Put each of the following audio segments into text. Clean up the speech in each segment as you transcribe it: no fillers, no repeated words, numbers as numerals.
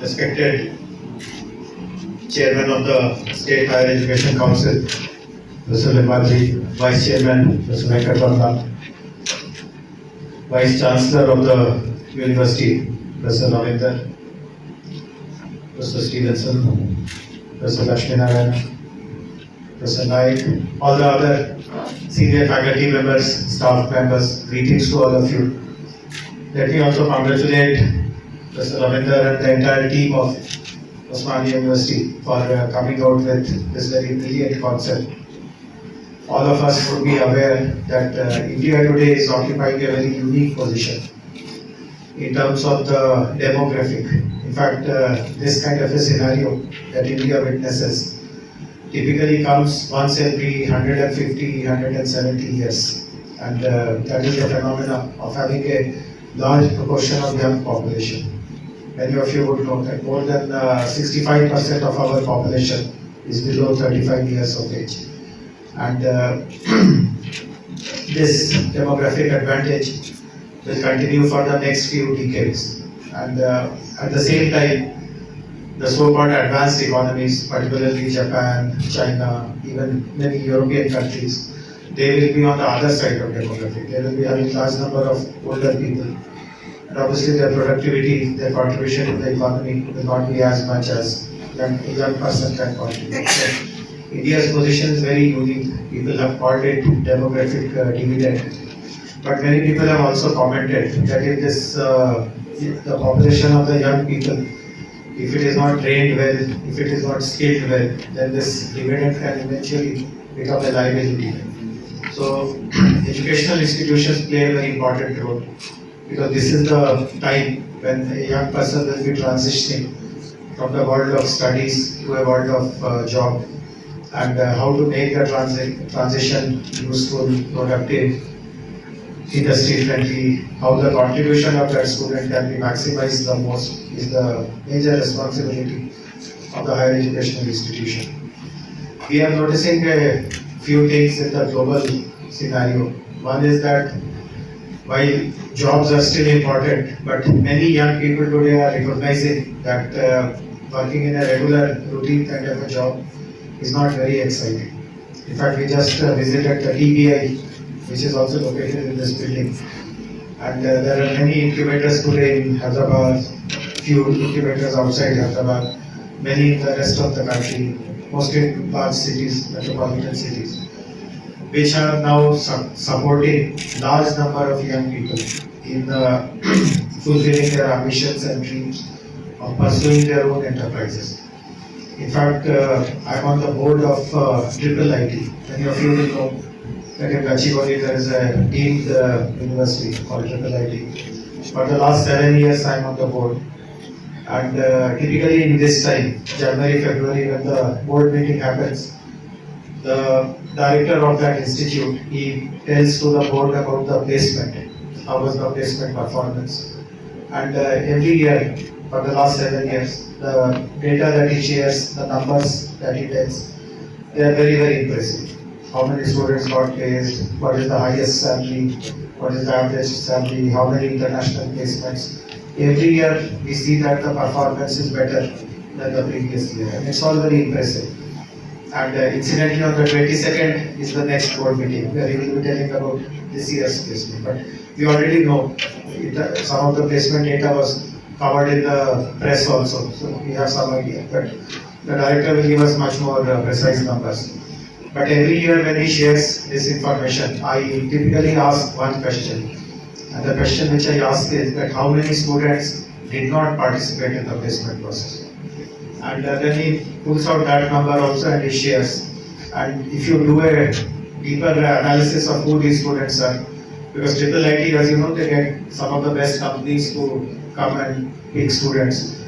respected Chairman of the State Higher Education Council, Mr. Limbadri, Vice Chairman, Mr. Venkatramana, Vice Chancellor of the University, Mr. Ravinder, Mr. Stevenson, Mr. Lakshminarayan, Mr. Naik, all the other senior faculty members, staff members, greetings to all of you. Let me also congratulate Mr. Ravinder and the entire team of Osmania University for coming out with this very brilliant concept. All of us would be aware that India today is occupying a very unique position in terms of the demographic. In fact, this kind of a scenario that India witnesses typically comes once every 150, 170 years. And that is the phenomena of having a large proportion of young population. Many of you would know that more than 65% of our population is below 35 years of age. And this demographic advantage will continue for the next few decades. And at the same time, the so-called advanced economies, particularly Japan, China, even many European countries, they will be on the other side of demographic. They will be having large number of older people. And obviously their productivity, their contribution to the economy will not be as much as a young person can contribute. So India's position is very unique. People have called it demographic dividend. But many people have also commented that if this, the population of the young people, if it is not trained well, if it is not skilled well, then this dividend can eventually become a liability. So educational institutions play a very important role, because this is the time when a young person will be transitioning from the world of studies to a world of job, and how to make the transition useful, productive, industry friendly, how the contribution of that student can be maximized the most is the major responsibility of the higher educational institution. We are noticing a few things in the global scenario. One is that while jobs are still important, but many young people today are recognizing that working in a regular routine kind of a job is not very exciting. In fact, we just visited the TBI, which is also located in this building. And there are many incubators today in Hyderabad, few incubators outside Hyderabad, many in the rest of the country, mostly in large cities, metropolitan cities, which are now supporting large number of young people in fulfilling their ambitions and dreams of pursuing their own enterprises. In fact, I'm on the board of IIIT. Many of you will know that in Gachibowli there is a deemed university called IIIT. For the last 7 years I'm on the board. And typically in this time, January, February, when the board meeting happens, the director of that institute, he tells to the board about the placement, how was the placement performance. And every year, for the last 7 years, the data that he shares, the numbers that he tells, they are very, very impressive. How many students got placed, what is the highest salary, what is the average salary, how many international placements. Every year we see that the performance is better than the previous year, and it's all very impressive. And incidentally on the 22nd is the next board meeting where he will be telling about this year's placement. But we already know some of the placement data was covered in the press also, so we have some idea. But the director will give us much more precise numbers. But every year when he shares this information, I typically ask one question. And the question which I ask is that how many students did not participate in the placement process. And then he pulls out that number also and he shares. And if you do a deeper analysis of who these students are, because IIIT, as you know, they get some of the best companies to come and pick students.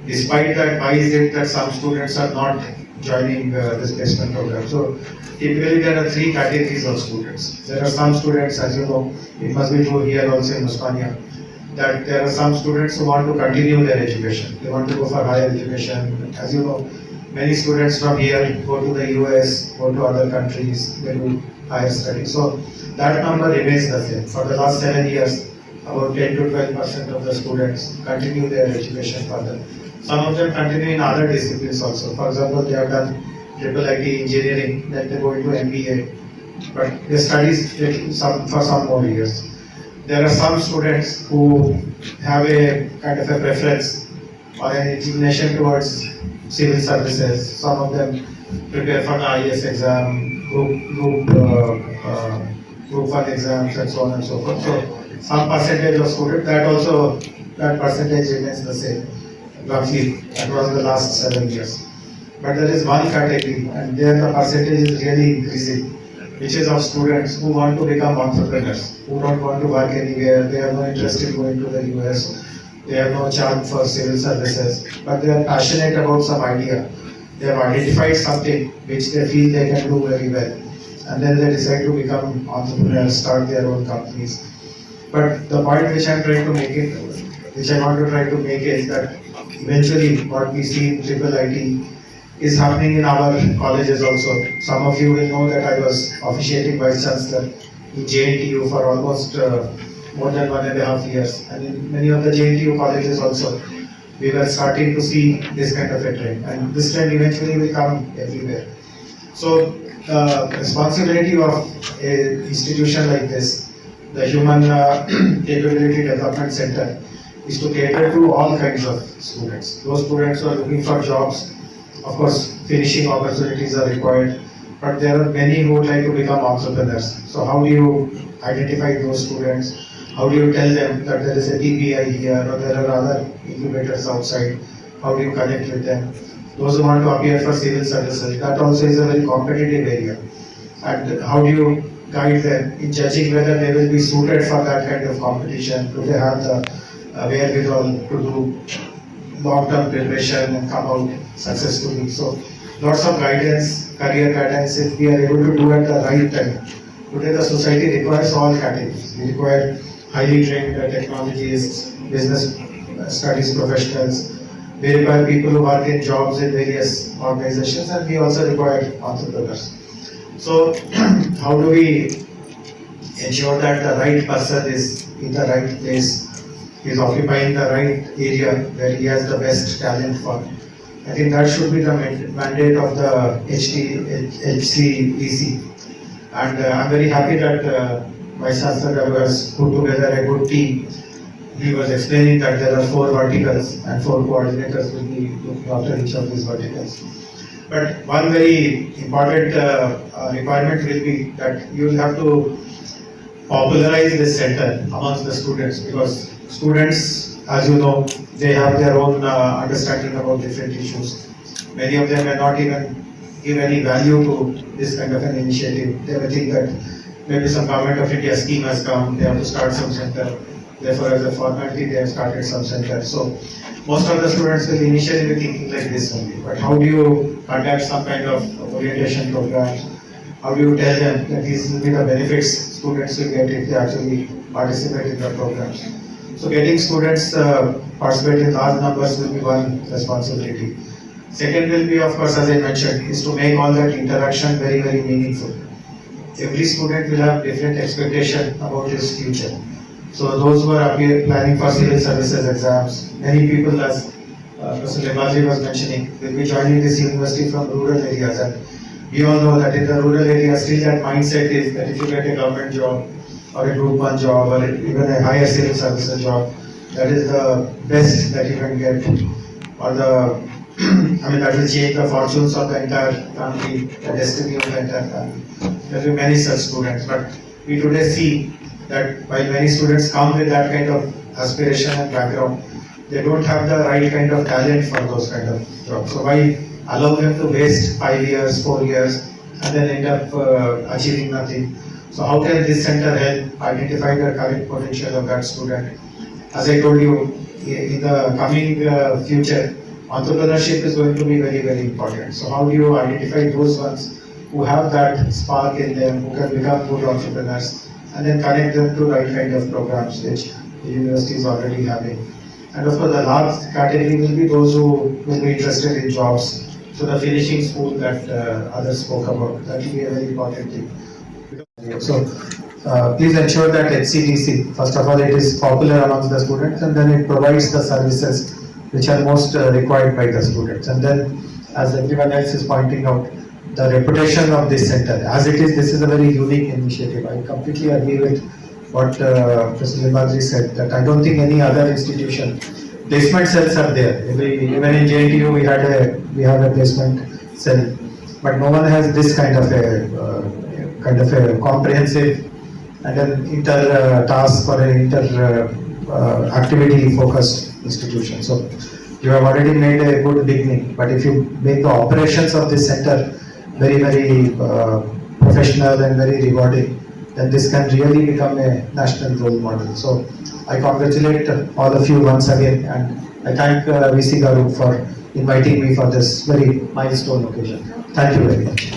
Despite that, why is it that some students are not joining this placement program? So typically there are three categories of students. There are some students, as you know, it must be true here also in Osmania, that there are some students who want to continue their education. They want to go for higher education. As you know, many students from here go to the US, go to other countries, they do higher studies. So that number remains the same. For the last 7 years, about 10 to 12% of the students continue their education further. Some of them continue in other disciplines also. For example, they have done triple IT engineering, then they go into MBA, but they study for some more years. There are some students who have a kind of a preference or an inclination towards civil services. Some of them prepare for the IAS exam, group 1 exams, and so on and so forth. So some percentage of students, that percentage remains the same, roughly across the last 7 years. But there is one category, and there the percentage is really increasing, which is of students who want to become entrepreneurs, who don't want to work anywhere, they have no interest in going to the US, they have no charm for civil services, but they are passionate about some idea. They have identified something which they feel they can do very well, and then they decide to become entrepreneurs, start their own companies. But the point which I want to try to make is that eventually what we see in triple IT is happening in our colleges also. Some of you will know that I was officiating Vice Chancellor in JNTU for almost more than 1.5 years. And in many of the JNTU colleges also, we were starting to see this kind of a trend. And this trend eventually will come everywhere. So the responsibility of an institution like this, the Human Capability Development Center, is to cater to all kinds of students. Those students who are looking for jobs, of course, finishing opportunities are required, but there are many who would like to become entrepreneurs. So how do you identify those students? How do you tell them that there is a TPI here or there are other incubators outside? How do you connect with them? Those who want to appear for civil services, that also is a very competitive area. And how do you guide them in judging whether they will be suited for that kind of competition? Do they have the wherewithal to do long-term preparation and come out successfully? So lots of guidance, career guidance, if we are able to do at the right time. Today the society requires all categories. We require highly trained technologists, business studies professionals. We require people who work in jobs in various organizations, and we also require entrepreneurs. So how do we ensure that the right person is in the right place, is occupying the right area where he has the best talent for? I think that should be the mandate of the HCDC. And I'm very happy that Vice Chancellor has put together a good team. He was explaining that there are 4 verticals and 4 coordinators will be looking after each of these verticals. But one very important requirement will be that you will have to popularize this center amongst the students, because students, as you know, they have their own understanding about different issues. Many of them may not even give any value to this kind of an initiative. They may think that maybe some government of India scheme has come, they have to start some center. Therefore, as a formality, they have started some center. So most of the students will initially be thinking like this only. But how do you conduct some kind of orientation programs? How do you tell them that these will be the benefits students will get if they actually participate in the programs? So getting students participate in large numbers will be one responsibility. Second will be, of course, as I mentioned, is to make all that interaction very, very meaningful. Every student will have different expectation about his future. So those who are planning for civil services exams, many people, as Professor Lebaji was mentioning, will be joining this university from rural areas, and we all know that in the rural areas still that mindset is that if you get a government job or a group 1 job or even a higher civil services job, that is the best that you can get, or that will change the fortunes of the entire family, the destiny of the entire family. There will be many such students, but we today see that while many students come with that kind of aspiration and background, they don't have the right kind of talent for those kind of jobs. So why allow them to waste 5 years, 4 years, and then end up achieving nothing? So how can this center help identify the current potential of that student? As I told you, in the coming future, entrepreneurship is going to be very, very important. So how do you identify those ones who have that spark in them, who can become good entrepreneurs, and then connect them to right kind of programs which the university is already having? And of course, the large category will be those who will be interested in jobs. So the finishing school that others spoke about, that will be a very important thing. So please ensure that HCDC, first of all, it is popular amongst the students, and then it provides the services which are most required by the students. And then, as everyone else is pointing out, the reputation of this center, as it is, this is a very unique initiative. I completely agree with what Professor Limbagji said, that I don't think any other institution, placement cells are there. Even in JNTU we have a placement cell, but no one has this kind of a comprehensive and an inter task or an inter activity focused institution. So you have already made a good beginning, but if you make the operations of this center very professional and very rewarding, then this can really become a national role model. So I congratulate all of you once again, and I thank VC Garu for inviting me for this very milestone occasion. Thank you very much.